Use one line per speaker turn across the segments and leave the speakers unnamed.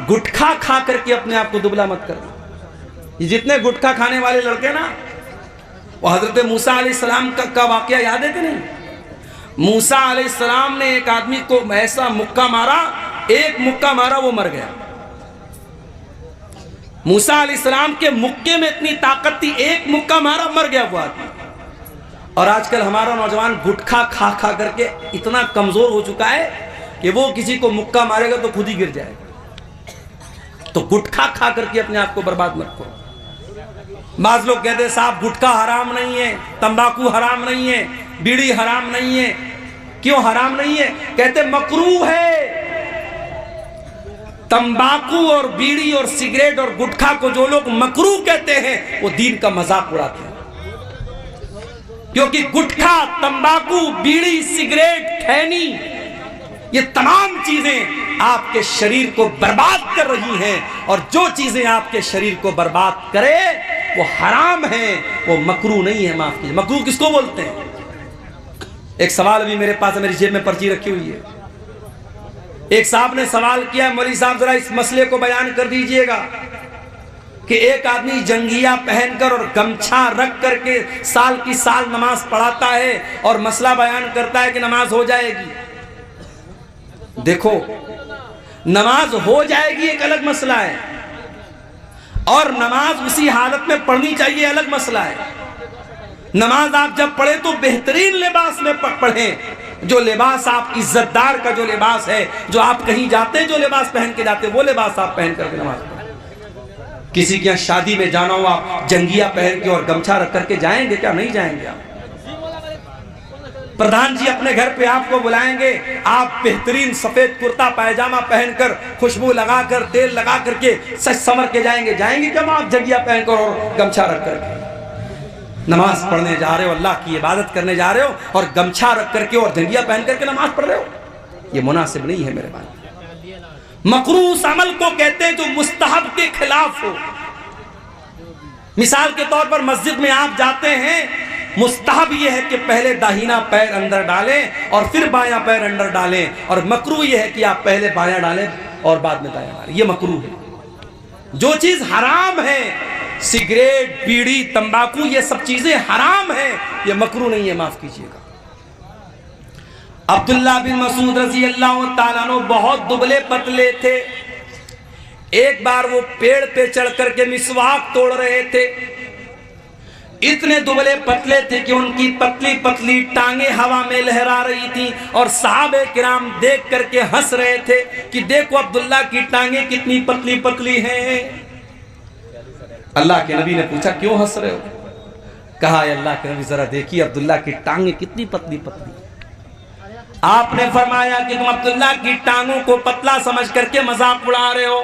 گٹکھا کھا کر کے اپنے آپ کو دبلا مت کرنا. یہ جتنے گٹکھا کھانے والے لڑکے نا، وہ حضرت موسیٰ علیہ السلام کا واقعہ یاد ہے کہ نہیں؟ موسیٰ علیہ السلام نے ایک آدمی کو ایسا مکہ مارا، ایک مکہ مارا وہ مر گیا. موسیٰ علیہ السلام کے مکے میں اتنی طاقت تھی، ایک مکہ مارا مر گیا وہ آدمی. اور آج کل ہمارا نوجوان گٹکھا کھا کھا کر کے اتنا کمزور ہو چکا ہے کہ وہ کسی کو مکہ مارے گا تو خود ہی گر جائے گا. تو گٹکھا کھا کر کے اپنے آپ کو برباد مت کرو. بعض لوگ کہتے ہیں صاحب گٹکا حرام نہیں ہے، تمباکو حرام نہیں ہے، بیڑی حرام نہیں ہے. کیوں حرام نہیں ہے؟ کہتے مکروہ ہے. تمباکو اور بیڑی اور سگریٹ اور گٹکھا کو جو لوگ مکروہ کہتے ہیں وہ دین کا مذاق اڑاتے ہیں. کیونکہ گٹکھا، تمباکو، بیڑی، سگریٹ، کھینی، یہ تمام چیزیں آپ کے شریر کو برباد کر رہی ہیں، اور جو چیزیں آپ کے شریر کو برباد کرے وہ حرام ہیں، وہ مکروہ نہیں ہے. معاف کیجیے، مکروہ کس کو بولتے ہیں؟ ایک سوال ابھی میرے پاس ہے، میری جیب میں پرچی رکھی ہوئی ہے. ایک صاحب نے سوال کیا، مولوی صاحب ذرا اس مسئلے کو بیان کر دیجئے گا کہ ایک آدمی جنگیہ پہن کر اور گمچھا رکھ کر کے سال کی سال نماز پڑھاتا ہے اور مسئلہ بیان کرتا ہے کہ نماز ہو جائے گی. دیکھو، نماز ہو جائے گی ایک الگ مسئلہ ہے، اور نماز اسی حالت میں پڑھنی چاہیے الگ مسئلہ ہے. نماز آپ جب پڑھیں تو بہترین لباس میں پڑھیں. جو لباس آپ عزت دار کا جو لباس ہے، جو آپ کہیں جاتے ہیں جو لباس پہن کے جاتے ہیں، وہ لباس آپ پہن کر کے نماز پڑھیں. کسی کے یہاں شادی میں جانا ہو، آپ جنگیہ پہن کے اور گمچھا رکھ کر کے جائیں گے کیا؟ نہیں جائیں گے. آپ پردھان جی اپنے گھر پہ آپ کو بلائیں گے، آپ بہترین سفید کرتا پائجامہ پہن کر، خوشبو لگا کر، تیل لگا کر کے سج سمر کے جائیں گے کیا آپ جنگیہ پہن کر اور گمچھا رکھ کر کے؟ نماز پڑھنے جا رہے ہو، اللہ کی عبادت کرنے جا رہے ہو، اور گمچھا رکھ کر کے اور جنگیہ پہن کر کے نماز پڑھ رہے ہو، یہ مناسب نہیں ہے میرے بھائی. مکروہ اس عمل کو کہتے ہیں جو مستحب کے خلاف ہو. مثال کے طور پر مسجد میں آپ جاتے ہیں، مستحب یہ ہے کہ پہلے داہنا پیر اندر ڈالیں اور پھر بایاں پیر اندر ڈالیں، اور مکروہ یہ ہے کہ آپ پہلے بایاں ڈالیں اور بعد میں دایاں ڈالیں. یہ مکروہ ہے. جو چیز حرام ہے، سگریٹ، بیڑی، تمباکو، یہ سب چیزیں حرام ہیں، یہ مکروہ نہیں ہے. معاف کیجیے گا. عبداللہ بن مسعود رضی اللہ تعالیٰ عنہ بہت دبلے پتلے تھے. ایک بار وہ پیڑ پہ چڑھ کر کے مسواک توڑ رہے تھے. اتنے دبلے پتلے تھے کہ ان کی پتلی پتلی ٹانگیں ہوا میں لہرا رہی تھی، اور صحابہ کرام دیکھ کر کے ہنس رہے تھے کہ دیکھو عبداللہ کی ٹانگیں کتنی پتلی پتلی ہیں. اللہ کے نبی نے پوچھا کیوں ہنس رہے ہو؟ کہا اے اللہ کے نبی ذرا دیکھیے عبداللہ کی ٹانگیں کتنی پتلی پتلی. آپ نے فرمایا کہ تم عبداللہ کی ٹانگوں کو پتلا سمجھ کر کے مذاق اڑا رہے ہو.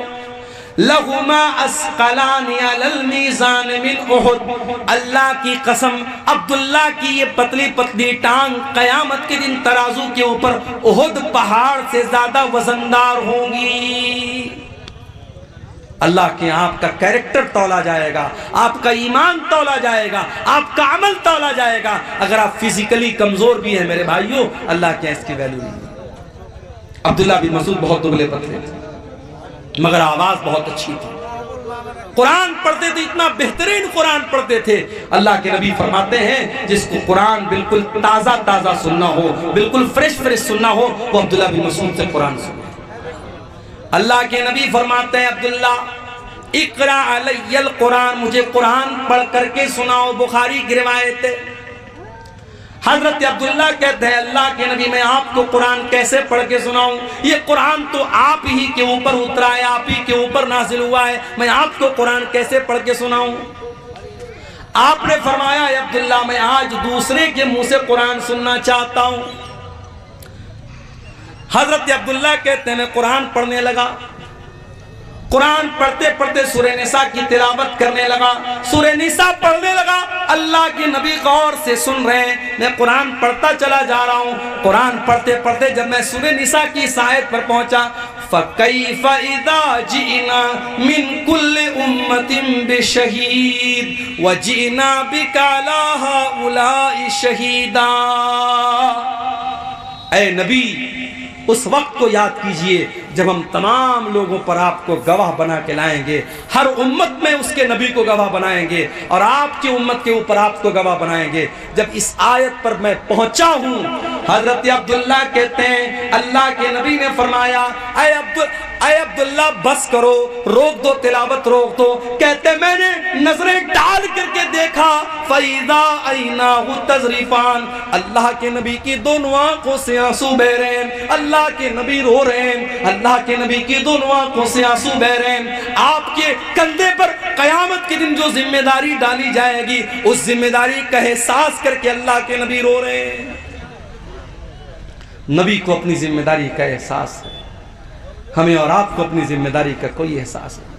لہما اسقلان علی المیزان من احد، اللہ کی قسم عبداللہ کی یہ پتلی پتلی ٹانگ قیامت کے دن ترازو کے اوپر احد پہاڑ سے زیادہ وزندار ہوں گی. اللہ کے آپ کا کیریکٹر تولا جائے گا، آپ کا ایمان تولا جائے گا، آپ کا عمل تولا جائے گا. اگر آپ فزیکلی کمزور بھی ہیں میرے بھائیوں، اللہ کے اس کی ویلیو نہیں ہے. عبداللہ بن مسعود بہت دبلے پتلے تھے مگر آواز بہت اچھی تھی. قرآن پڑھتے تھے، اتنا بہترین قرآن پڑھتے تھے. اللہ کے نبی فرماتے ہیں جس کو قرآن بالکل تازہ تازہ سننا ہو، بالکل فریش فریش سننا ہو، وہ عبداللہ بن مسعود سے قرآن سننا. اللہ کے نبی فرماتے ہیں عبداللہ اقرا علی القرآن، مجھے قرآن پڑھ کر کے سناؤ. بخاری کی روایت ہے. حضرت عبداللہ کہتے ہیں اللہ کے نبی میں آپ کو قرآن کیسے پڑھ کے سناؤں؟ یہ قرآن تو آپ ہی کے اوپر اترا ہے، آپ ہی کے اوپر نازل ہوا ہے، میں آپ کو قرآن کیسے پڑھ کے سناؤں؟ آپ نے فرمایا اے عبداللہ میں آج دوسرے کے منہ سے قرآن سننا چاہتا ہوں. حضرت عبداللہ کہتے ہیں میں قرآن پڑھنے لگا. قرآن پڑھتے پڑھتے سورہ نساء کی تلاوت کرنے لگا. سورہ نساء پڑھنے لگا. اللہ کے نبی غور سے سن رہے ہیں، میں قرآن پڑھتا چلا جا رہا ہوں. قرآن پڑھتے پڑھتے جب میں سورہ نساء کی اس آیت پر پہنچا، فَكَيْفَ إِذَا جِئْنَا مِنْ كُلِّ أُمَّةٍ بِشَهِيدٍ وَجِئْنَا بِكَ عَلَىٰ هَٰؤُلَاءِ شَهِيدًا. اے نبی اس وقت کو یاد کیجئے جب ہم تمام لوگوں پر آپ کو گواہ بنا کے لائیں گے، ہر امت میں اس کے نبی کو گواہ بنائیں گے، اور آپ کی امت کے اوپر آپ کو گواہ بنائیں گے۔ جب اس آیت پر میں پہنچا ہوں، حضرت عبداللہ کہتے ہیں اللہ کے نبی نے فرمایا اے عبداللہ بس کرو، روک دو تلاوت روک دو۔ کہتے میں نے نظریں ڈال کر کے دیکھا فَإِذَا عَيْنَاهُ تَذْرِفَانِ، اللہ کے نبی کی دونوں آنکھوں سے آنسو بہ رہے ہیں، اللہ کے نبی رو رہے ہیں، اللہ کے نبی کی دونوں آنکھوں سے آنسو بہ رہے ہیں۔ آپ کے کندھے پر قیامت کے دن جو ذمہ داری ڈالی جائے گی، اس ذمہ داری کا احساس کر کے اللہ کے نبی رو رہے ہیں۔ نبی کو اپنی ذمہ داری کا احساس ہے، ہمیں اور آپ کو اپنی ذمہ داری کا کوئی احساس نہیں۔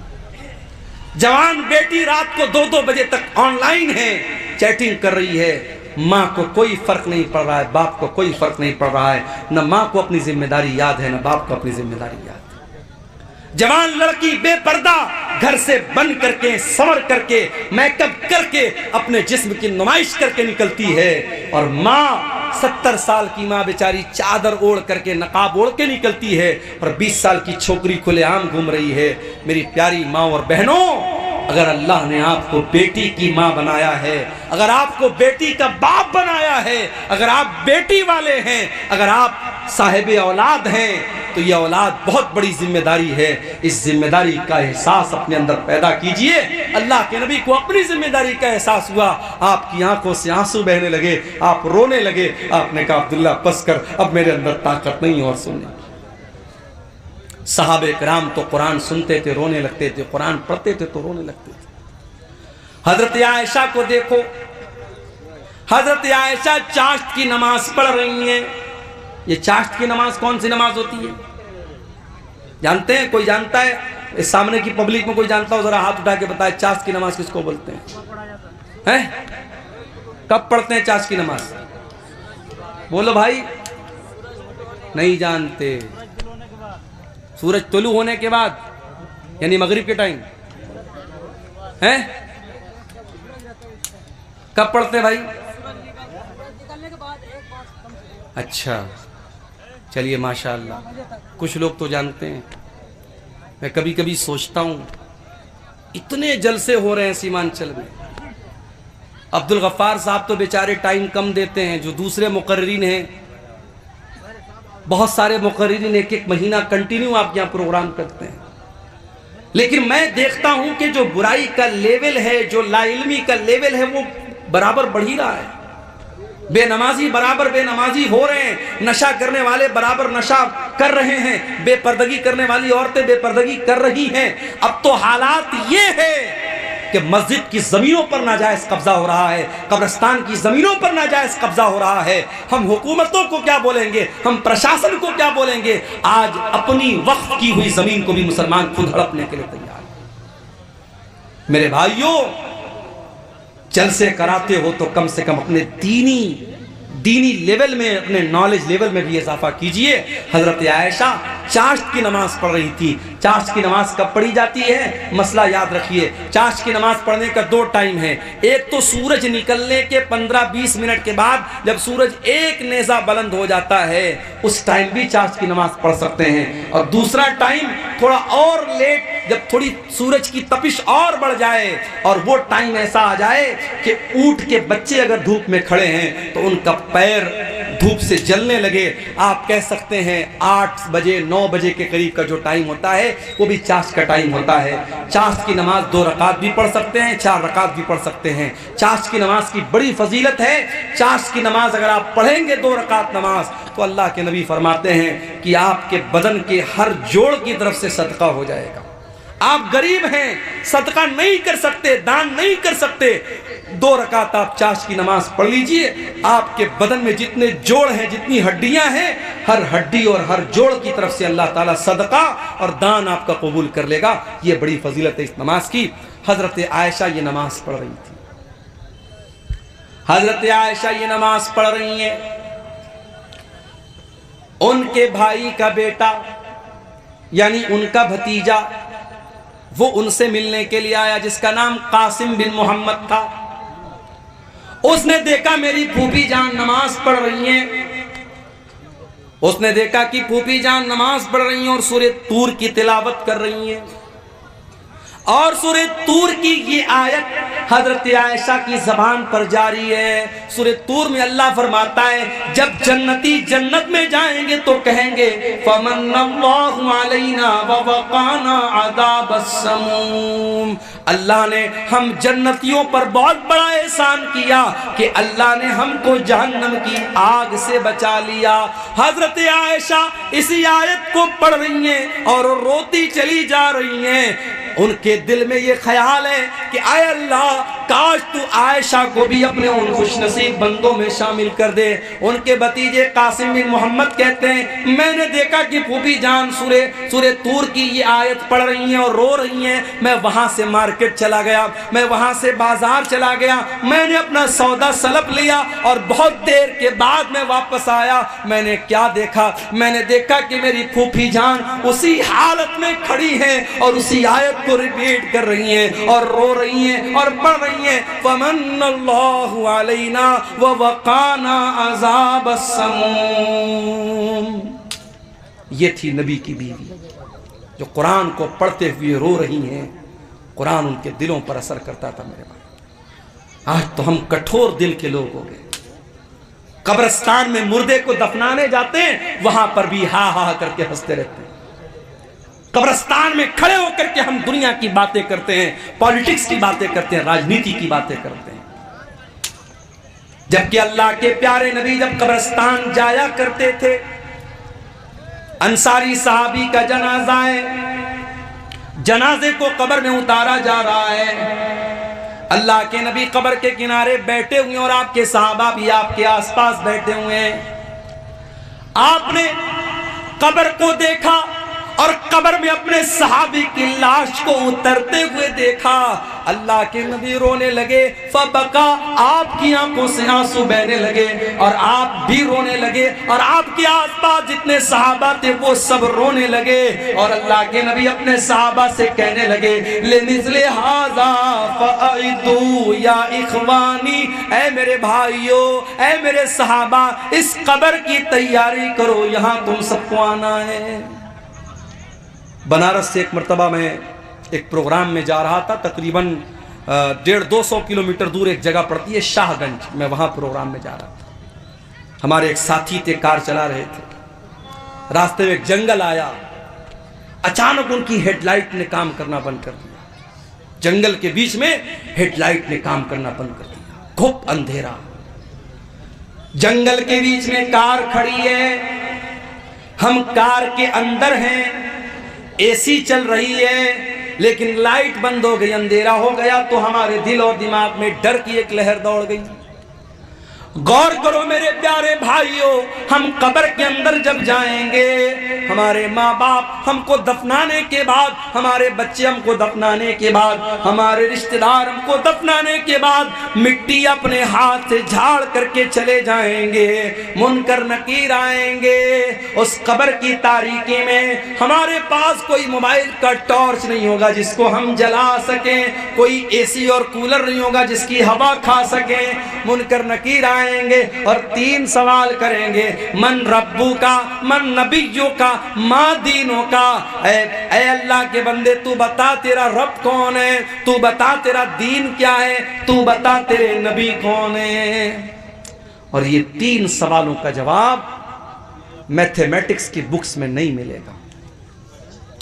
جوان بیٹی رات کو 2-2 بجے تک آن لائن ہے، چیٹنگ کر رہی ہے، ماں کو کوئی فرق نہیں پڑ رہا ہے، باپ کو کوئی فرق نہیں پڑ رہا ہے، نہ ماں کو اپنی ذمہ داری یاد ہے، نہ باپ کو اپنی ذمہ داری یاد ہے۔ جوان لڑکی بے پردہ گھر سے بن کر کے، سنور کر کے، میک اپ کر کے، اپنے جسم کی نمائش کر کے نکلتی ہے، اور ماں 70 سال کی ماں بیچاری چادر اوڑھ کر کے، نقاب اوڑھ کے نکلتی ہے، اور 20 سال کی چھوکری کھلے عام گھوم رہی ہے۔ میری پیاری ماں اور بہنوں، اگر اللہ نے آپ کو بیٹی کی ماں بنایا ہے، اگر آپ کو بیٹی کا باپ بنایا ہے، اگر آپ بیٹی والے ہیں، اگر آپ صاحب اولاد ہیں، تو یہ اولاد بہت بڑی ذمہ داری ہے۔ اس ذمہ داری کا احساس اپنے اندر پیدا کیجئے۔ اللہ کے نبی کو اپنی ذمہ داری کا احساس ہوا، آپ کی آنکھوں سے آنسو بہنے لگے، آپ رونے لگے، آپ نے کہا عبداللہ بس کر، اب میرے اندر طاقت نہیں اور سننے کی۔ صحابہ کرام تو قرآن سنتے تھے رونے لگتے تھے، قرآن پڑھتے تھے تو رونے لگتے تھے۔ حضرت عائشہ کو دیکھو، حضرت عائشہ چاشت کی نماز پڑھ رہی ہیں۔ یہ چاشت کی نماز کون سی نماز ہوتی ہے جانتے ہیں؟ کوئی جانتا ہے؟ اس سامنے کی پبلک میں کوئی جانتا ہو ذرا ہاتھ اٹھا کے بتائے چاشت کی نماز کس کو بولتے ہیں؟ کب پڑھتے ہیں چاشت کی نماز؟ بولو بھائی، نہیں جانتے؟ سورج طلوع ہونے کے بعد، یعنی مغرب کے ٹائم ہے؟ کب پڑھتے ہیں بھائی؟ اچھا چلیے ماشاءاللہ، کچھ لوگ تو جانتے ہیں۔ میں کبھی کبھی سوچتا ہوں اتنے جلسے ہو رہے ہیں سیمانچل میں، عبد الغفار صاحب تو بیچارے ٹائم کم دیتے ہیں، جو دوسرے مقررین ہیں، بہت سارے مقررین 1 مہینہ کنٹینیو آپ یہاں پروگرام کرتے ہیں، لیکن میں دیکھتا ہوں کہ جو برائی کا لیول ہے، جو لا علمی کا لیول ہے، وہ برابر بڑھ ہی رہا ہے۔ بے نمازی برابر بے نمازی ہو رہے ہیں، نشہ کرنے والے برابر نشہ کر رہے ہیں، بے پردگی کرنے والی عورتیں بے پردگی کر رہی ہیں۔ اب تو حالات یہ ہے کہ مسجد کی زمینوں پر ناجائز قبضہ ہو رہا ہے، قبرستان کی زمینوں پر ناجائز قبضہ ہو رہا ہے۔ ہم حکومتوں کو کیا بولیں گے؟ ہم پرشاسن کو کیا بولیں گے؟ آج اپنی وقف کی ہوئی زمین کو بھی مسلمان خود ہڑپنے کے لیے تیار ہے۔ میرے بھائیوں، جلسے کراتے ہو تو کم سے کم اپنے دینی لیول میں، اپنے نالج لیول میں بھی اضافہ کیجئے۔ حضرت عائشہ چاشت کی نماز پڑھ رہی تھی۔ چاشت کی نماز کب پڑھی جاتی ہے؟ مسئلہ یاد رکھیے، چاشت کی نماز پڑھنے کا 2 ٹائم ہے۔ ایک تو سورج نکلنے کے 15-20 منٹ کے بعد، جب سورج ایک نیزہ بلند ہو جاتا ہے، اس ٹائم بھی چاشت کی نماز پڑھ سکتے ہیں۔ اور دوسرا ٹائم تھوڑا اور لیٹ، جب تھوڑی سورج کی تپش اور بڑھ جائے، اور وہ ٹائم ایسا آ جائے کہ اونٹ کے بچے اگر دھوپ میں کھڑے ہیں تو ان کا پیر دھوپ سے جلنے لگے، آپ کہہ سکتے ہیں 8 بجے 9 بجے کے قریب کا جو ٹائم ہوتا ہے وہ بھی چاشت کا ٹائم ہوتا ہے۔ چاشت کی نماز 2 رکعت بھی پڑھ سکتے ہیں، 4 رکعت بھی پڑھ سکتے ہیں۔ چاشت کی نماز کی بڑی فضیلت ہے۔ چاشت کی نماز اگر آپ پڑھیں گے 2 رکعت نماز، تو اللہ کے نبی فرماتے ہیں کہ آپ کے بدن کے ہر جوڑ کی طرف سے صدقہ ہو جائے گا۔ آپ غریب ہیں، صدقہ نہیں کر سکتے، دان نہیں کر سکتے، 2 رکعت آپ چاشت کی نماز پڑھ لیجئے، آپ کے بدن میں جتنے جوڑ ہیں، جتنی ہڈیاں ہیں، ہر ہڈی اور ہر جوڑ کی طرف سے اللہ تعالیٰ صدقہ اور دان آپ کا قبول کر لے گا۔ یہ بڑی فضیلت ہے اس نماز کی۔ حضرت عائشہ یہ نماز پڑھ رہی تھی، حضرت عائشہ یہ نماز پڑھ رہی ہیں۔ ان کے بھائی کا بیٹا، یعنی ان کا بھتیجا، وہ ان سے ملنے کے لیے آیا، جس کا نام قاسم بن محمد تھا۔ اس نے دیکھا میری پھوپھی جان نماز پڑھ رہی ہیں، اس نے دیکھا کہ پھوپھی جان نماز پڑھ رہی ہیں اور سورہ طور کی تلاوت کر رہی ہیں، اور سورہ طور کی یہ آیت حضرت عائشہ کی زبان پر جاری ہے۔ سورہ طور میں اللہ فرماتا ہے جب جنتی جنت میں جائیں گے تو کہیں گے فَمَنَّ اللَّهُ عَلَيْنَا وَوَقَانَا عَذَابَ السَّمُومِ، اللہ نے ہم جنتیوں پر بہت بڑا احسان کیا کہ اللہ نے ہم کو جہنم کی آگ سے بچا لیا۔ حضرت عائشہ اسی آیت کو پڑھ رہی ہیں اور روتی چلی جا رہی ہیں۔ ان کے دل میں یہ خیال ہے کہ اے اللہ کاش تو عائشہ کو بھی اپنے ان خوش نصیب بندوں میں شامل کر دے۔ ان کے بھتیجے قاسم بن محمد کہتے ہیں میں نے دیکھا کہ پھوپھی جان سورہ طور کی یہ آیت پڑھ رہی ہیں اور رو رہی ہیں، میں وہاں سے مارکیٹ چلا گیا، میں وہاں سے بازار چلا گیا، میں نے اپنا سودا سلب لیا اور بہت دیر کے بعد میں واپس آیا۔ میں نے کیا دیکھا؟ میں نے دیکھا کہ میری پھوپھی جان اسی حالت میں کھڑی ہیں اور اسی آیت کو ریپیٹ کر رہی ہیں اور رو رہی ہیں اور پڑھ رہی ہیں فَمَنَّ اللَّهُ عَلَيْنَا وَوَقَانَا عَذَابَ السَّمُومِ۔ یہ تھی نبی کی بیوی جو قرآن کو پڑھتے ہوئے رو رہی ہیں، قرآن ان کے دلوں پر اثر کرتا تھا۔ میرے بھائی آج تو ہم کٹھور دل کے لوگ ہو گئے، قبرستان میں مردے کو دفنانے جاتے ہیں وہاں پر بھی ہا ہا کر کے ہنستے رہتے ہیں، قبرستان میں کھڑے ہو کر کے ہم دنیا کی باتیں کرتے ہیں، پالیٹکس کی باتیں کرتے ہیں، راجنیتی کی باتیں کرتے ہیں، جبکہ اللہ کے پیارے نبی جب قبرستان جایا کرتے تھے، انصاری صحابی کا جنازہ ہے، جنازے کو قبر میں اتارا جا رہا ہے، اللہ کے نبی قبر کے کنارے بیٹھے ہوئے اور آپ کے صحابہ بھی آپ کے آس پاس بیٹھے ہوئے ہیں۔ آپ نے قبر کو دیکھا اور قبر میں اپنے صحابی کی لاش کو اترتے ہوئے دیکھا، اللہ کے نبی رونے لگے، فبکا، آپ کی آنکھوں سے آنسو بہنے لگے اور آپ بھی رونے لگے اور آپ کے آس پاس جتنے صحابہ تھے وہ سب رونے لگے، اور اللہ کے نبی اپنے صحابہ سے کہنے لگے لِمِثْلِ هَذَا فَأَعِدُوا یا اخوانی، اے میرے بھائیو، اے میرے صحابہ، اس قبر کی تیاری کرو، یہاں تم سب کو آنا ہے۔ بنارس سے ایک مرتبہ میں ایک پروگرام میں جا رہا تھا، تقریباً 150-200 کلومیٹر دور ایک جگہ پڑتی ہے شاہ گنج، میں وہاں پروگرام میں جا رہا تھا۔ ہمارے ایک ساتھی تھے، کار چلا رہے تھے، راستے میں ایک جنگل آیا، اچانک ان کی ہیڈ لائٹ نے کام کرنا بند کر دیا، جنگل کے بیچ میں ہیڈ لائٹ نے کام کرنا بند کر دیا، گھپ اندھیرا، جنگل کے بیچ میں کار کھڑی ہے، ہم کار کے اندر ہیں، اے سی چل رہی ہے لیکن لائٹ بند ہو گئی، اندھیرا ہو گیا، تو ہمارے دل اور دماغ میں ڈر کی ایک لہر دوڑ گئی۔ غور کرو میرے پیارے بھائیوں، ہم قبر کے اندر جب جائیں گے، ہمارے ماں باپ ہم کو دفنانے کے بعد، ہمارے بچے ہم کو دفنانے کے بعد، ہمارے رشتہ دار ہم کو دفنانے کے بعد مٹی اپنے ہاتھ سے جھاڑ کر کے چلے جائیں گے، منکر نکیر آئیں گے۔ اس قبر کی تاریکی میں ہمارے پاس کوئی موبائل کا ٹارچ نہیں ہوگا جس کو ہم جلا سکیں، کوئی اے سی اور کولر نہیں ہوگا جس کی ہوا کھا سکیں، منکر نکیر آئیں گے اور 3 سوال کریں گے، من ربو کا، من نبیوں کا، ما دینوں کا۔ اے اللہ کے بندے تو بتا تیرا رب کون ہے، تو بتا تیرا دین کیا ہے، تو بتا تیرے نبی کون ہے۔ اور یہ 3 سوالوں کا جواب میتھمیٹکس کی بکس میں نہیں ملے گا،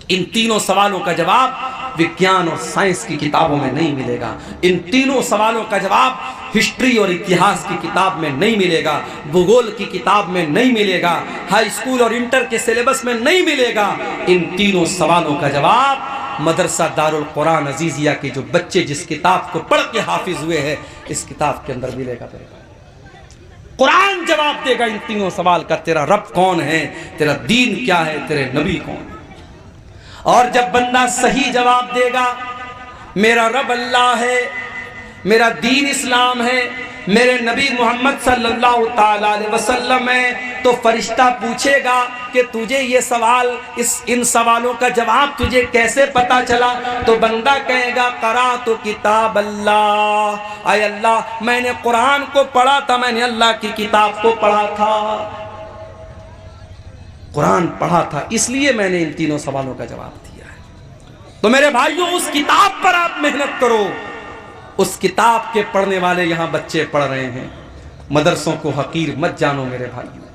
ان تینوں سوالوں کا جواب وگیان اور سائنس کی کتابوں میں نہیں ملے گا، ان تینوں سوالوں کا جواب ہسٹری اور اتہاس کی کتاب میں نہیں ملے گا، بھگول کی کتاب میں نہیں ملے گا، ہائی اسکول اور انٹر کے سلیبس میں نہیں ملے گا۔ ان تینوں سوالوں کا جواب مدرسہ دارالقرآن عزیزیہ کے جو بچے جس کتاب کو پڑھ کے حافظ ہوئے ہیں اس کتاب کے اندر ملے گا۔ قرآن جواب دے گا ان تینوں سوال کا، تیرا رب کون ہے، تیرا دین کیا ہے، تیرے نبی کون ہے۔ اور جب بندہ صحیح جواب دے گا، میرا رب اللہ ہے، میرا دین اسلام ہے، میرے نبی محمد صلی اللہ تعالیٰ علیہ وسلم ہے، تو فرشتہ پوچھے گا کہ تجھے یہ سوال، ان سوالوں کا جواب تجھے کیسے پتا چلا؟ تو بندہ کہے گا قرأت کتاب اللہ، اے اللہ میں نے قرآن کو پڑھا تھا، میں نے اللہ کی کتاب کو پڑھا تھا۔ قرآن پڑھا تھا، اس لیے میں نے ان تینوں سوالوں کا جواب دیا ہے۔ تو میرے بھائیوں، اس کتاب پر آپ محنت کرو۔ اس کتاب کے پڑھنے والے یہاں بچے پڑھ رہے ہیں۔ مدرسوں کو حقیر مت جانو میرے بھائیوں،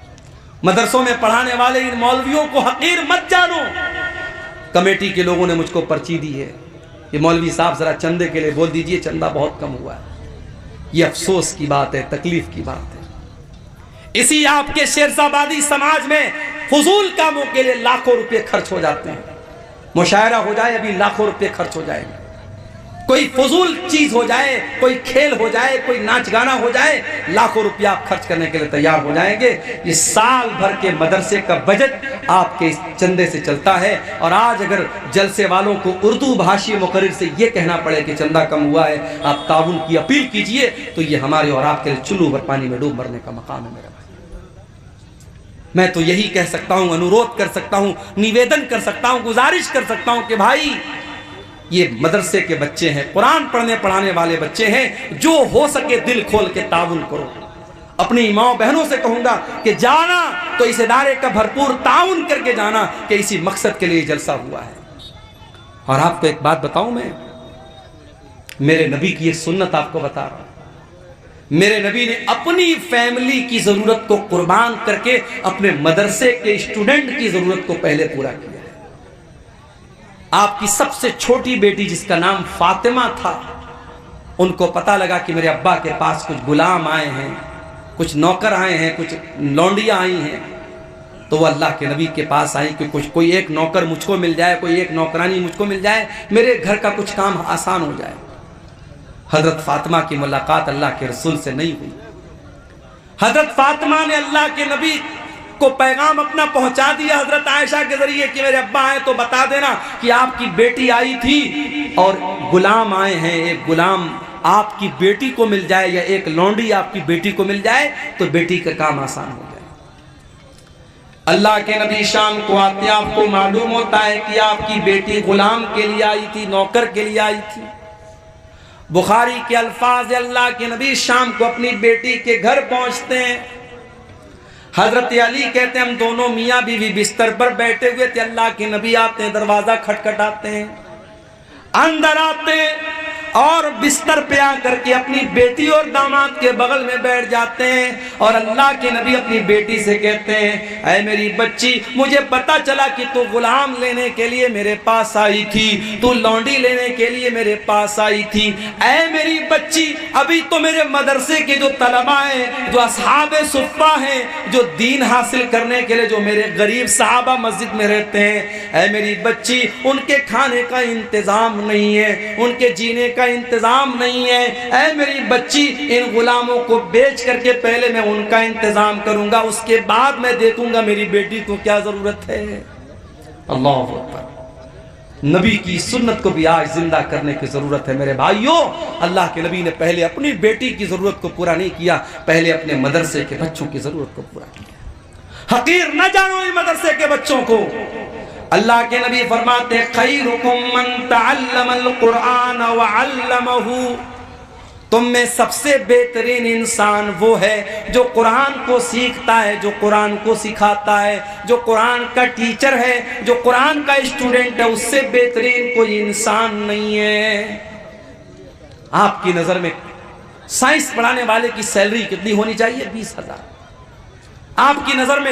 مدرسوں میں پڑھانے والے ان مولویوں کو حقیر مت جانو۔ کمیٹی کے لوگوں نے مجھ کو پرچی دی ہے، یہ مولوی صاحب ذرا چندے کے لیے بول دیجئے، چندہ بہت کم ہوا ہے۔ یہ افسوس کی بات ہے، تکلیف کی بات ہے۔ اسی آپ کے شیرزابادی سماج میں فضول کاموں کے لیے لاکھوں روپے خرچ ہو جاتے ہیں۔ مشاعرہ ہو جائے ابھی لاکھوں روپے خرچ ہو جائے گا، کوئی فضول چیز ہو جائے، کوئی کھیل ہو جائے، کوئی ناچ گانا ہو جائے، لاکھوں روپیہ آپ خرچ کرنے کے لیے تیار ہو جائیں گے۔ یہ سال بھر کے مدرسے کا بجٹ آپ کے اس چندے سے چلتا ہے۔ اور آج اگر جلسے والوں کو اردو بھاشی مقرر سے یہ کہنا پڑے کہ چندہ کم ہوا ہے، آپ تعاون کی اپیل کیجئے، تو یہ ہمارے اور آپ کے لیے چلو بھر پانی میں ڈوب مرنے کا مقام ہے میرا بھائی۔ میں تو یہی کہہ سکتا ہوں، انورودھ کر سکتا ہوں، نویدن کر سکتا ہوں، گزارش کر سکتا ہوں کہ بھائی یہ مدرسے کے بچے ہیں، قرآن پڑھنے پڑھانے والے بچے ہیں، جو ہو سکے دل کھول کے تعاون کرو۔ اپنی ماں بہنوں سے کہوں گا کہ جانا تو اس ادارے کا بھرپور تعاون کر کے جانا کہ اسی مقصد کے لیے جلسہ ہوا ہے۔ اور آپ کو ایک بات بتاؤں، میں میرے نبی کی ایک سنت آپ کو بتا رہا ہوں۔ میرے نبی نے اپنی فیملی کی ضرورت کو قربان کر کے اپنے مدرسے کے اسٹوڈنٹ کی ضرورت کو پہلے پورا کیا ہے۔ آپ کی سب سے چھوٹی بیٹی جس کا نام فاطمہ تھا، ان کو پتہ لگا کہ میرے ابا کے پاس کچھ غلام آئے ہیں، کچھ نوکر آئے ہیں، کچھ لونڈیاں آئی ہیں، تو وہ اللہ کے نبی کے پاس آئی کہ کوئی ایک نوکر مجھ کو مل جائے، کوئی ایک نوکرانی مجھ کو مل جائے، میرے گھر کا کچھ کام آسان ہو جائے۔ حضرت فاطمہ کی ملاقات اللہ کے رسول سے نہیں ہوئی۔ حضرت فاطمہ نے اللہ کے نبی کو پیغام اپنا پہنچا دیا حضرت عائشہ کے ذریعے کہ میرے ابا آئے تو بتا دینا کہ آپ کی بیٹی آئی تھی اور غلام آئے ہیں، ایک غلام آپ کی بیٹی کو مل جائے یا ایک لونڈی آپ کی بیٹی کو مل جائے تو بیٹی کا کام آسان ہو جائے۔ اللہ کے نبی شام کو آتے آپ کو معلوم ہوتا ہے کہ آپ کی بیٹی غلام کے لیے آئی تھی، نوکر کے لیے آئی تھی۔ بخاری کے الفاظ، اللہ کے نبی شام کو اپنی بیٹی کے گھر پہنچتے ہیں۔ حضرت علی کہتے ہیں ہم دونوں میاں بیوی بستر پر بیٹھے ہوئے تھے، اللہ کے نبی آتے ہیں، دروازہ کھٹکھٹاتے ہیں، اندر آتے ہیں اور بستر پہ آ کر کے اپنی بیٹی اور داماد کے بغل میں بیٹھ جاتے ہیں، اور اللہ کے نبی اپنی بیٹی سے کہتے ہیں اے میری بچی، مجھے پتا چلا کہ تو غلام لینے کے لیے میرے پاس آئی تھی، تو لونڈی لینے کے لیے میرے پاس آئی تھی۔ اے میری بچی، ابھی تو میرے مدرسے کے جو طلباء ہیں، جو اصحاب صفہ ہیں، جو دین حاصل کرنے کے لیے جو میرے غریب صحابہ مسجد میں رہتے ہیں، اے میری بچی، ان کے کھانے کا انتظام نہیں ہے، ان کے جینے کا انتظام نہیں ہے۔ اے میری بچی، ان غلاموں کو بیچ کر کے پہلے میں ان کا انتظام کروں گا، اس کے بعد میں دیکھوں گا میری بیٹی کو کیا ضرورت ہے۔ اللہ اکبر۔ نبی کی سنت کو بھی آج زندہ کرنے کی ضرورت ہے میرے بھائیوں۔ اللہ کے نبی نے پہلے اپنی بیٹی کی ضرورت کو پورا نہیں کیا، پہلے اپنے مدرسے کے بچوں کی ضرورت کو پورا کیا۔ حقیر نہ جانو اس مدرسے کے بچوں کو۔ اللہ کے نبی فرماتے خیرکم من تعلم القرآن وعلمہ، تم میں سب سے بہترین انسان وہ ہے جو قرآن کو سیکھتا ہے، جو قرآن کو سکھاتا ہے، جو قرآن کا ٹیچر ہے، جو قرآن کا اسٹوڈنٹ ہے، اس سے بہترین کوئی انسان نہیں ہے۔ آپ کی نظر میں سائنس پڑھانے والے کی سیلری کتنی ہونی چاہیے؟ 20,000۔ آپ کی نظر میں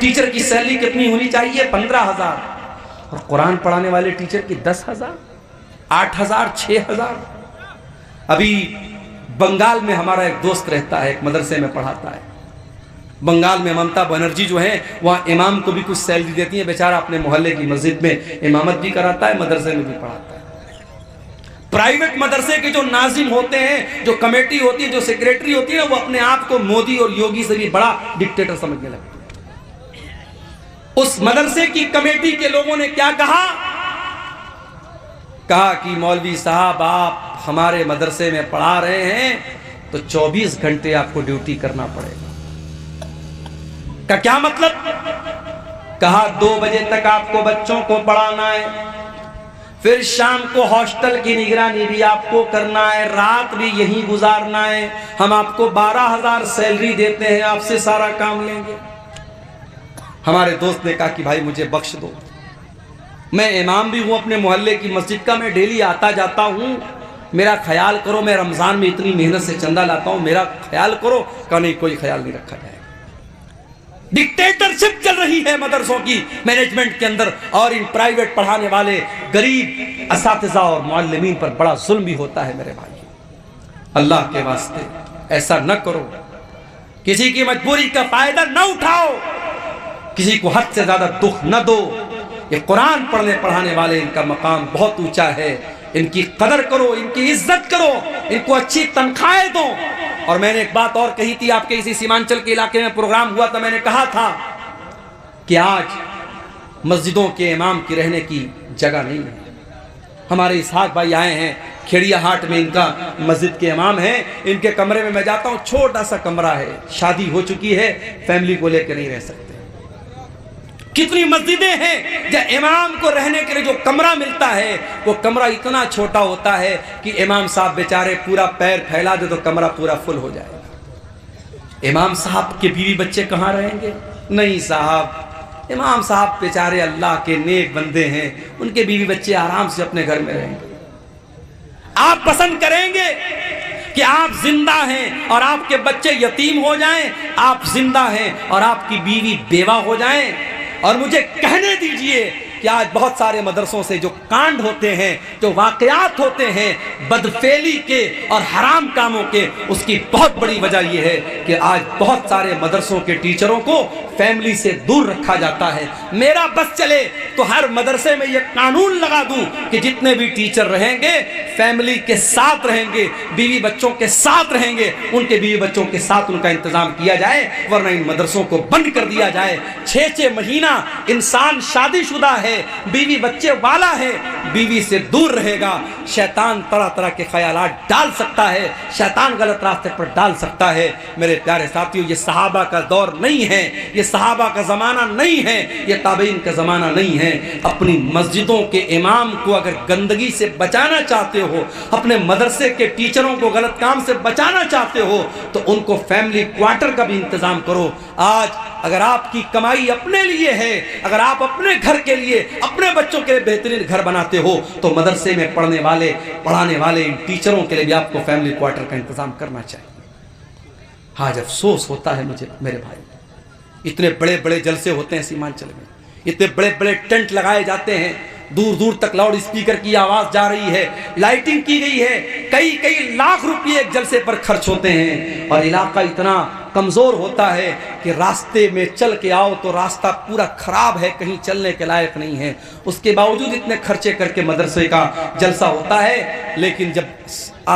ٹیچر کی سیلری کتنی ہونی چاہیے؟ 15,000۔ اور قرآن پڑھانے والے ٹیچر کی 10,000، 8,000، 6,000۔ ابھی بنگال میں ہمارا ایک دوست رہتا ہے، ایک مدرسے میں پڑھاتا ہے۔ بنگال میں ممتا بنرجی جو ہیں، وہاں امام کو بھی کچھ سیلری دیتی ہیں، بیچارہ اپنے محلے کی مسجد میں امامت بھی کراتا ہے، مدرسے میں بھی پڑھاتا ہے۔ پرائیویٹ مدرسے کے جو ناظم ہوتے ہیں، جو کمیٹی ہوتی ہے، جو سیکریٹری ہوتی ہے، وہ اپنے آپ کو مودی اور یوگی سے بھی بڑا ڈکٹیٹر سمجھنے لگتے ہیں۔ اس مدرسے کی کمیٹی کے لوگوں نے کیا کہا کہ مولوی صاحب آپ ہمارے مدرسے میں پڑھا رہے ہیں تو 24 گھنٹے آپ کو ڈیوٹی کرنا پڑے گا۔ کا کیا مطلب؟ کہا 2 بجے تک آپ کو بچوں کو پڑھانا ہے، پھر شام کو ہاسٹل کی نگرانی بھی آپ کو کرنا ہے، رات بھی یہیں گزارنا ہے، ہم آپ کو 12,000 سیلری دیتے ہیں، آپ سے سارا کام لیں گے۔ ہمارے دوست نے کہا کہ بھائی مجھے بخش دو، میں امام بھی ہوں اپنے محلے کی مسجد کا، میں ڈیلی آتا جاتا ہوں، میرا خیال کرو، میں رمضان میں اتنی محنت سے چندہ لاتا ہوں، میرا خیال کرو۔ کہا نہیں، کوئی خیال نہیں رکھا جائے گا۔ ڈکٹیٹرشپ چل رہی ہے مدرسوں کی مینجمنٹ کے اندر، اور ان پرائیویٹ پڑھانے والے غریب اساتذہ اور معلمین پر بڑا ظلم بھی ہوتا ہے میرے بھائی۔ اللہ کے واسطے ایسا نہ کرو، کسی کی مجبوری کا فائدہ نہ اٹھاؤ، کسی کو حد سے زیادہ دکھ نہ دو۔ یہ قرآن پڑھنے پڑھانے والے، ان کا مقام بہت اونچا ہے، ان کی قدر کرو، ان کی عزت کرو، ان کو اچھی تنخواہیں دو۔ اور میں نے ایک بات اور کہی تھی، آپ کے اسی سیمانچل کے علاقے میں پروگرام ہوا تھا، میں نے کہا تھا کہ آج مسجدوں کے امام کی رہنے کی جگہ نہیں ہے۔ ہمارے اسحاق بھائی آئے ہیں کھیڑیا ہاٹ میں، ان کا مسجد کے امام ہیں، ان کے کمرے میں جاتا ہوں، چھوٹا سا کمرہ ہے، شادی ہو چکی ہے، فیملی کو لے کے نہیں رہ سکتے۔ کتنی مسجدیں ہیں جہاں امام کو رہنے کے لیے جو کمرہ ملتا ہے وہ کمرہ اتنا چھوٹا ہوتا ہے کہ امام صاحب بیچارے پورا پیر پھیلا دے تو کمرہ پورا فل ہو جائے گا۔ امام صاحب کے بیوی بچے کہاں رہیں گے؟ نہیں صاحب، امام صاحب بیچارے اللہ کے نیک بندے ہیں، ان کے بیوی بچے آرام سے اپنے گھر میں رہیں گے۔ آپ پسند کریں گے کہ آپ زندہ ہیں اور آپ کے بچے یتیم ہو جائیں، آپ زندہ ہیں اور آپ کی بیوی بیوہ ہو جائیں؟ اور مجھے کہنے دیجئے کہ آج بہت سارے مدرسوں سے جو کانڈ ہوتے ہیں، جو واقعات ہوتے ہیں بدفعلی کے اور حرام کاموں کے، اس کی بہت بڑی وجہ یہ ہے کہ آج بہت سارے مدرسوں کے ٹیچروں کو فیملی سے دور رکھا جاتا ہے۔ میرا بس چلے تو ہر مدرسے میں یہ قانون لگا دوں کہ جتنے بھی ٹیچر رہیں گے فیملی کے ساتھ رہیں گے، بیوی بچوں کے ساتھ رہیں گے، ان کے بیوی بچوں کے ساتھ ان کا انتظام کیا جائے، ورنہ ان مدرسوں کو بند کر دیا جائے۔ 6 مہینہ انسان شادی شدہ ہے، بیوی بچے والا ہے، بیوی سے دور رہے گا، شیطان طرح طرح کے خیالات ڈال سکتا ہے، شیطان غلط راستے پر ڈال سکتا ہے۔ میرے پیارے ساتھیو، یہ صحابہ کا دور نہیں ہے، یہ صحابہ کا زمانہ نہیں ہے، یہ تابعین کا زمانہ نہیں ہے۔ اپنی مسجدوں کے امام کو اگر گندگی سے بچانا چاہتے ہو، اپنے مدرسے کے ٹیچروں کو غلط کام سے بچانا چاہتے ہو، تو ان کو فیملی کوارٹر کا بھی انتظام کرو۔ آج اگر آپ کی کمائی اپنے لیے ہے، اگر آپ اپنے گھر کے لیے، اپنے بچوں کے لیے بہترین گھر بناتے ہو، تو مدرسے میں پڑھانے والے ان ٹیچروں کے لیے بھی آپ کو فیملی کوارٹر کا انتظام کرنا چاہیے۔ آج افسوس ہوتا ہے مجھے میرے بھائی، اتنے بڑے بڑے جلسے ہوتے ہیں سیمانچل میں، اتنے بڑے بڑے ٹینٹ لگائے جاتے ہیں، دور دور تک لاؤڈ اسپیکر کی آواز جا رہی ہے، لائٹنگ کی گئی ہے، کئی لاکھ روپے ایک جلسے پر خرچ ہوتے ہیں، اور علاقہ اتنا کمزور ہوتا ہے کہ راستے میں چل کے آؤ تو راستہ پورا خراب ہے، کہیں چلنے کے لائق نہیں ہے۔ اس کے باوجود اتنے خرچے کر کے مدرسے کا جلسہ ہوتا ہے، لیکن جب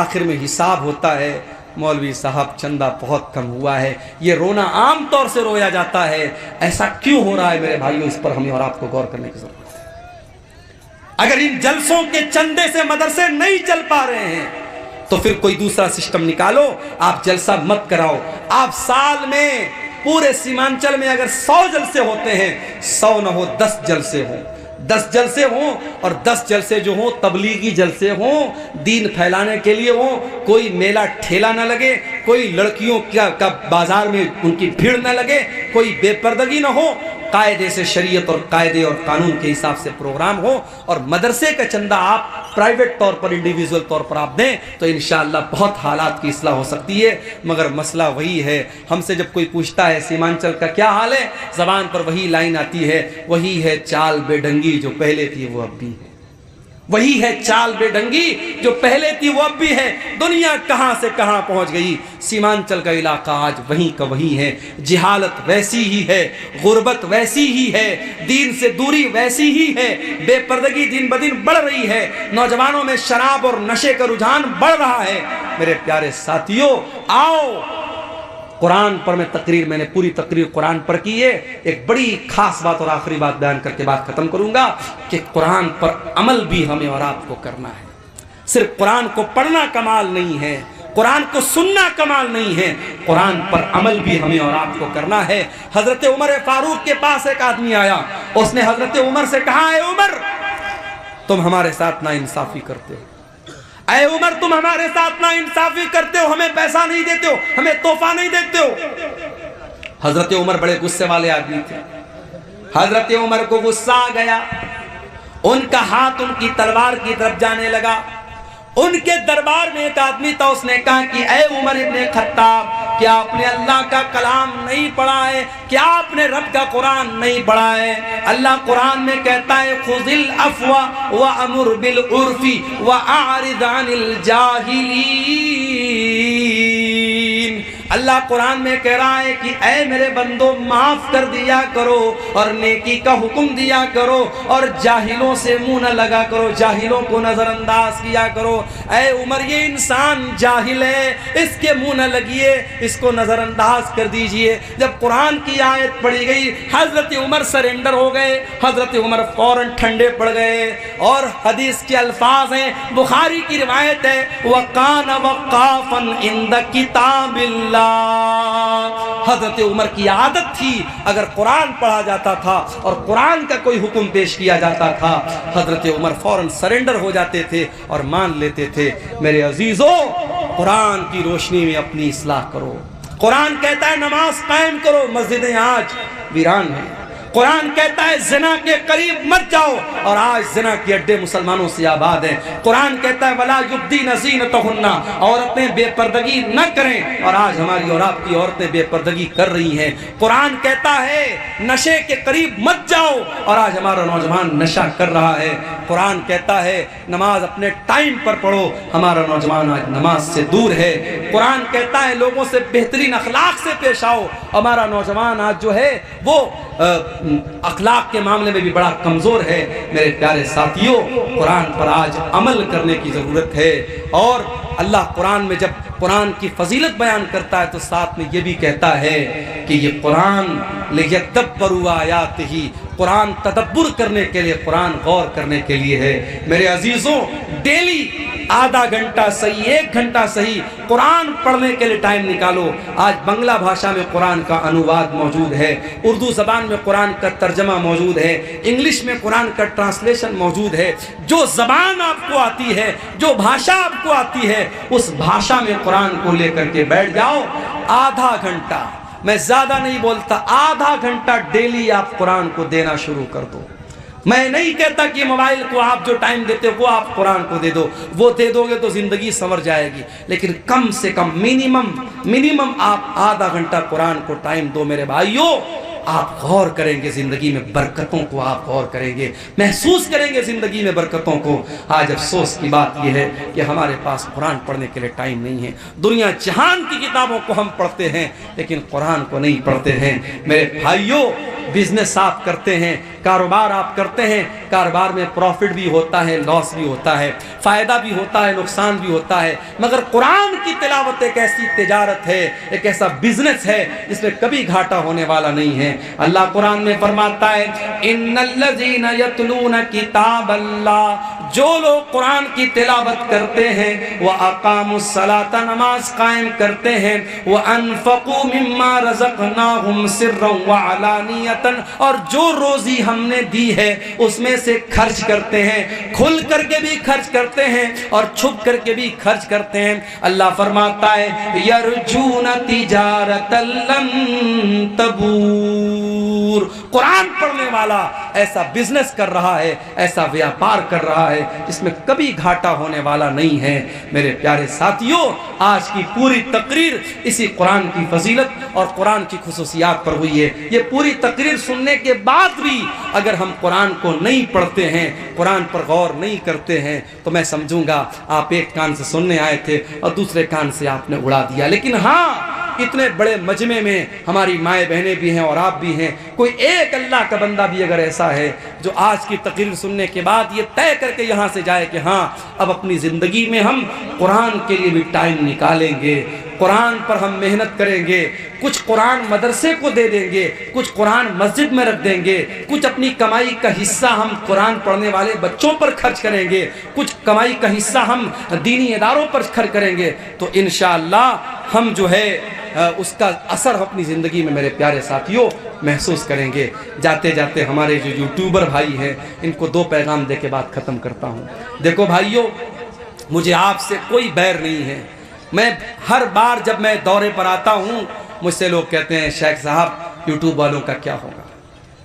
آخر میں حساب ہوتا ہے، مولوی صاحب چندہ بہت کم ہوا ہے، یہ رونا عام طور سے رویا جاتا ہے۔ ایسا کیوں ہو رہا ہے میرے بھائیوں؟ اس پر ہمیں اور آپ کو غور کرنے کی ضرورت ہے۔ اگر ان جلسوں کے چندے سے مدرسے نہیں چل پا رہے ہیں تو پھر کوئی دوسرا سسٹم نکالو، آپ جلسہ مت کراؤ۔ آپ سال میں پورے سیمانچل میں اگر 100 جلسے ہوتے ہیں، 100 نہ ہو 10 جلسے ہوں، 10 جلسے ہوں، اور 10 جلسے جو ہوں تبلیغی جلسے ہوں، دین پھیلانے کے لیے ہوں، کوئی میلہ ٹھیلا نہ لگے، کوئی لڑکیوں کا بازار میں ان کی بھیڑ نہ لگے، کوئی بے پردگی نہ ہو، قاعدے سے شریعت اور قاعدے اور قانون کے حساب سے پروگرام ہو، اور مدرسے کا چندہ آپ پرائیویٹ طور پر، انڈیویجول طور پر آپ دیں تو انشاءاللہ بہت حالات کی اصلاح ہو سکتی ہے۔ مگر مسئلہ وہی ہے، ہم سے جب کوئی پوچھتا ہے سیمانچل کا کیا حال ہے، زبان پر وہی لائن آتی ہے، وہی ہے چال بے ڈنگی جو پہلے تھی وہ اب بھی ہے، وہی ہے چال بے ڈنگی جو پہلے تھی وہ اب بھی ہے۔ دنیا کہاں سے کہاں پہنچ گئی، سیمانچل کا علاقہ آج وہیں کا وہیں ہے، جہالت ویسی ہی ہے، غربت ویسی ہی ہے، دین سے دوری ویسی ہی ہے، بے پردگی دن بدن بڑھ رہی ہے، نوجوانوں میں شراب اور نشے کا رجحان بڑھ رہا ہے۔ میرے پیارے ساتھیوں، آؤ قرآن پر میں نے پوری تقریر قرآن پر کی ہے۔ ایک بڑی خاص بات اور آخری بات بیان کر کے بات ختم کروں گا کہ قرآن پر عمل بھی ہمیں اور آپ کو کرنا ہے۔ صرف قرآن کو پڑھنا کمال نہیں ہے، قرآن کو سننا کمال نہیں ہے، قرآن پر عمل بھی ہمیں اور آپ کو کرنا ہے۔ حضرت عمر فاروق کے پاس ایک آدمی آیا، اس نے حضرت عمر سے کہا، اے عمر تم ہمارے ساتھ ناانصافی کرتے ہو، اے عمر تم ہمارے ساتھ ناانصافی کرتے ہو، ہمیں پیسہ نہیں دیتے ہو، ہمیں تحفہ نہیں دیتے ہو۔ حضرت عمر بڑے غصے والے آدمی تھے، حضرت عمر کو غصہ آ گیا، ان کا ہاتھ ان کی تلوار کی طرف جانے لگا۔ ان کے دربار میں ایک آدمی تھا، اس نے کہا کہ اے عمر ابن خطاب، کیا آپ نے اللہ کا کلام نہیں پڑھا ہے؟ کیا آپ نے رب کا قرآن نہیں پڑھا ہے؟ اللہ قرآن میں کہتا ہے خُذِ الْعَفْوَ وَأَمُرْ بِالْعُرْفِ وَأَعْرِضْ عَنِ الْجَاهِلِينَ۔ اللہ قرآن میں کہہ رہا ہے کہ اے میرے بندو، معاف کر دیا کرو اور نیکی کا حکم دیا کرو اور جاہلوں سے منہ نہ لگا کرو، جاہلوں کو نظر انداز کیا کرو۔ اے عمر، یہ انسان جاہل ہے، اس کے منہ نہ لگیے، اس کو نظر انداز کر دیجئے۔ جب قرآن کی آیت پڑھی گئی، حضرت عمر سرنڈر ہو گئے، حضرت عمر فوراً ٹھنڈے پڑ گئے۔ اور حدیث کے الفاظ ہیں، بخاری کی روایت ہے، وَقَانَ وَقَافًا عِنْدَ كِتَابِ اللَّهِ۔ حضرت عمر کی عادت تھی، اگر قرآن پڑھا جاتا تھا اور قرآن کا کوئی حکم پیش کیا جاتا تھا، حضرت عمر فوراً سرنڈر ہو جاتے تھے اور مان لیتے تھے۔ میرے عزیزو، قرآن کی روشنی میں اپنی اصلاح کرو۔ قرآن کہتا ہے نماز قائم کرو، مسجدیں آج ویران ہیں۔ قرآن کہتا ہے زنا کے قریب مت جاؤ، اور آج زنا کے اڈے مسلمانوں سے آباد ہیں۔ قرآن کہتا ہے وَلَا يُبْدِينَ زِينَتَهُنَّ، عورتیں بے پردگی نہ کریں، اور آج ہماری اور آپ کی عورتیں بے پردگی کر رہی ہیں۔ قرآن کہتا ہے نشے کے قریب مت جاؤ، اور آج ہمارا نوجوان نشہ کر رہا ہے۔ قرآن کہتا ہے نماز اپنے ٹائم پر پڑھو، ہمارا نوجوان آج نماز سے دور ہے۔ قرآن کہتا ہے لوگوں سے بہترین اخلاق سے پیش آؤ، ہمارا نوجوان آج جو ہے وہ اخلاق کے معاملے میں بھی بڑا کمزور ہے۔ میرے پیارے ساتھیوں، قرآن پر آج عمل کرنے کی ضرورت ہے۔ اور اللہ قرآن میں جب قرآن کی فضیلت بیان کرتا ہے تو ساتھ میں یہ بھی کہتا ہے کہ یہ قرآن لِيَدَّبَّرُوا آیَاتِهِ، قرآن تدبر کرنے کے لیے، قرآن غور کرنے کے لیے ہے۔ میرے عزیزوں، ڈیلی آدھا گھنٹہ صحیح، 1 گھنٹہ صحیح قرآن پڑھنے کے لیے ٹائم نکالو۔ آج بنگلہ بھاشا میں قرآن کا انواد موجود ہے، اردو زبان میں قرآن کا ترجمہ موجود ہے، انگلش میں قرآن کا ٹرانسلیشن موجود ہے۔ جو زبان آپ کو آتی ہے، جو بھاشا آپ کو آتی ہے، اس بھاشا میں قرآن کو لے کر کے بیٹھ جاؤ۔ آدھا گھنٹہ، میں زیادہ نہیں بولتا، آدھا گھنٹہ ڈیلی آپ قرآن کو دینا شروع کر دو۔ میں نہیں کہتا کہ موبائل کو آپ جو ٹائم دیتے ہو وہ آپ قرآن کو دے دو، وہ دے دو گے تو زندگی سنور جائے گی، لیکن کم سے کم منیمم آپ آدھا گھنٹہ قرآن کو ٹائم دو۔ میرے بھائیوں، آپ غور کریں گے زندگی میں برکتوں کو، آپ غور کریں گے، محسوس کریں گے زندگی میں برکتوں کو۔ آج افسوس کی بات یہ ہے کہ ہمارے پاس قرآن پڑھنے کے لیے ٹائم نہیں ہے۔ دنیا جہان کی کتابوں کو ہم پڑھتے ہیں لیکن قرآن کو نہیں پڑھتے ہیں۔ میرے بھائیوں، بزنس آپ کرتے ہیں، کاروبار آپ کرتے ہیں، کاروبار میں پروفٹ بھی ہوتا ہے، لاس بھی ہوتا ہے، فائدہ بھی ہوتا ہے، نقصان بھی ہوتا ہے، مگر قرآن کی تلاوت ایک ایسی تجارت ہے، ایک ایسا بزنس ہے جس میں کبھی گھاٹا ہونے والا نہیں ہے۔ اللہ قرآن میں فرماتا ہے ان الذین یتلون کتاب اللہ، جو لوگ قرآن کی تلاوت کرتے ہیں، وَأَقَامُوا الصَّلَاةَ، نماز قائم کرتے ہیں، وَأَنفَقُوا مِمَّا رَزَقْنَاهُمْ سِرًّا وَعَلَانِيَةً، اور جو روزی ہم نے دی ہے اس میں سے خرچ کرتے ہیں، کھل کر کے بھی خرچ کرتے ہیں اور چھپ کر کے بھی خرچ کرتے ہیں۔ اللہ فرماتا ہے یرجون تجارتا لن تبور، قرآن پڑھنے والا ایسا بزنس کر رہا ہے، ایسا ویاپار کر رہا ہے جس میں کبھی گھاٹا ہونے والا نہیں ہے۔ میرے پیارے ساتھیوں، آج کی پوری تقریر اسی قرآن کی فضیلت اور قرآن کی خصوصیات پر ہوئی ہے۔ یہ پوری تقریر سننے کے بعد بھی اگر ہم قرآن کو نہیں پڑھتے ہیں، قرآن پر غور نہیں کرتے ہیں، تو میں سمجھوں گا آپ ایک کان سے سننے آئے تھے اور دوسرے کان سے آپ نے اڑا دیا۔ لیکن ہاں، اتنے بڑے مجمع میں ہماری مائیں بہنیں بھی ہیں اور آپ بھی ہیں، کوئی ایک اللہ کا بندہ بھی اگر ایسا ہے جو آج کی تقریر سننے کے بعد یہ طے کر کے یہاں سے جائے کہ ہاں اب اپنی زندگی میں ہم قرآن کے لیے بھی ٹائم نکالیں گے، قرآن پر ہم محنت کریں گے، کچھ قرآن مدرسے کو دے دیں گے، کچھ قرآن مسجد میں رکھ دیں گے، کچھ اپنی کمائی کا حصہ ہم قرآن پڑھنے والے بچوں پر خرچ کریں گے، کچھ کمائی کا حصہ ہم دینی اداروں پر خرچ کریں گے، تو انشاءاللہ ہم جو ہے اس کا اثر اپنی زندگی میں میرے پیارے ساتھیوں محسوس کریں گے۔ جاتے جاتے ہمارے جو یوٹیوبر بھائی ہیں ان کو 2 پیغام دے کے بات ختم کرتا ہوں۔ دیکھو بھائیوں، مجھے آپ سے کوئی بیر نہیں ہے۔ میں ہر بار جب میں دورے پر آتا ہوں مجھ سے لوگ کہتے ہیں شیخ صاحب یوٹیوب والوں کا کیا ہوگا؟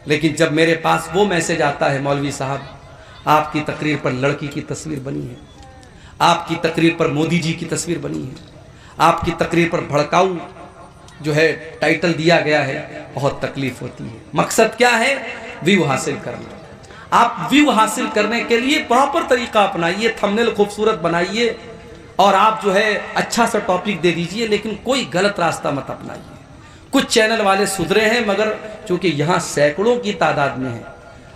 لیکن جب میرے پاس وہ میسج آتا ہے مولوی صاحب آپ کی تقریر پر لڑکی کی تصویر بنی ہے، آپ کی تقریر پر مودی جی کی تصویر بنی ہے، آپ کی تقریر پر بھڑکاؤ جو ہے ٹائٹل دیا گیا ہے، بہت تکلیف ہوتی ہے۔ مقصد کیا ہے؟ ویو حاصل کرنا۔ آپ ویو حاصل کرنے کے لیے پراپر طریقہ اپنائیے، تھمبنیل خوبصورت بنائیے اور آپ جو ہے اچھا سا ٹاپک دے دیجئے، لیکن کوئی غلط راستہ مت اپنائیے۔ کچھ چینل والے سدھرے ہیں مگر چونکہ یہاں سینکڑوں کی تعداد میں ہیں،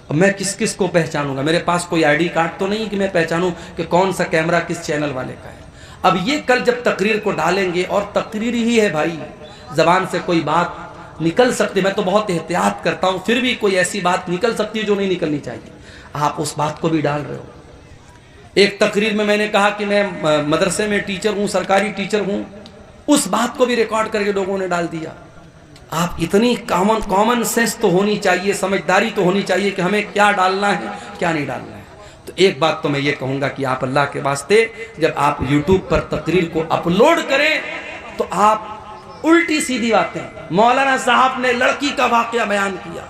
اب میں کس کس کو پہچانوں گا؟ میرے پاس کوئی آئی ڈی کارڈ تو نہیں کہ میں پہچانوں کہ کون سا کیمرہ کس چینل والے کا ہے۔ اب یہ کل جب تقریر کو ڈالیں گے، اور تقریر ہی ہے بھائی، زبان سے کوئی بات نکل سکتی، میں تو بہت احتیاط کرتا ہوں، پھر بھی کوئی ایسی بات نکل سکتی ہے جو نہیں نکلنی چاہیے، آپ اس بات کو بھی ڈال رہے ہو۔ ایک تقریر میں نے کہا کہ میں مدرسے میں ٹیچر ہوں، سرکاری ٹیچر ہوں، اس بات کو بھی ریکارڈ کر کے لوگوں نے ڈال دیا۔ آپ اتنی کامن سینس تو ہونی چاہیے، سمجھداری تو ہونی چاہیے کہ ہمیں کیا ڈالنا ہے کیا نہیں ڈالنا ہے۔ تو ایک بات تو میں یہ کہوں گا کہ آپ اللہ کے واسطے جب آپ یوٹیوب پر تقریر کو اپلوڈ کریں تو آپ الٹی سیدھی باتیں، مولانا صاحب نے لڑکی کا واقعہ بیان کیا،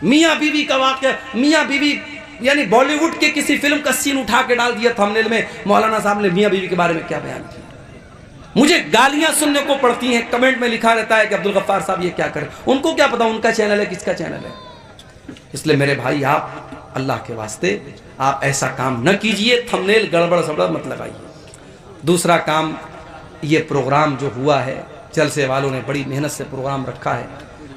میاں بیوی کا واقعہ، میاں بیوی یعنی بالی ووڈ کے کسی فلم کا سین اٹھا کے ڈال دیا تھمبنیل میں، مولانا صاحب نے میاں بیوی کے بارے میں کیا بیان کیا۔ مجھے گالیاں سننے کو پڑتی ہیں، کمنٹ میں لکھا رہتا ہے کہ عبدالغفار صاحب یہ کیا کریں، ان کو کیا پتا ان کا چینل ہے کس کا چینل ہے۔ اس لیے میرے بھائی آپ اللہ کے واسطے آپ ایسا کام نہ کیجئے، تھمبنیل گڑبڑ سبڑ مت لگائیے۔ دوسرا کام، یہ پروگرام جو ہوا ہے، جلسے والوں نے بڑی محنت سے پروگرام رکھا ہے،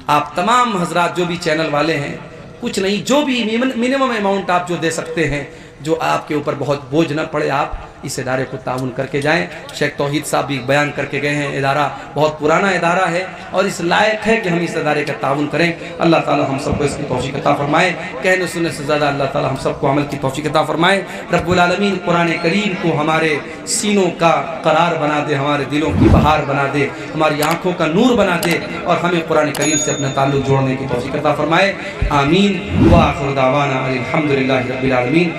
آپ تمام حضرات جو بھی چینل والے ہیں، کچھ نہیں، جو بھی منیمم اماؤنٹ آپ جو دے سکتے ہیں، جو آپ کے اوپر بہت بوجھ نہ پڑے، آپ اس ادارے کو تعاون کر کے جائیں۔ شیخ توحید صاحب بھی بیان کر کے گئے ہیں، ادارہ بہت پرانا ادارہ ہے اور اس لائق ہے کہ ہم اس ادارے کا تعاون کریں۔ اللہ تعالی ہم سب کو اس کی توفیق عطا فرمائے، کہنے سننے سے زیادہ اللہ تعالی ہم سب کو عمل کی توفیق عطا فرمائے۔ رب العالمین قرآن کریم کو ہمارے سینوں کا قرار بنا دے، ہمارے دلوں کی بہار بنا دے، ہماری آنکھوں کا نور بنا دے، اور ہمیں قرآن کریم سے اپنا تعلق جوڑنے کی توفیق عطا فرمائے۔ آمین۔ وآخر دعوانا الحمدللہ رب العالمین۔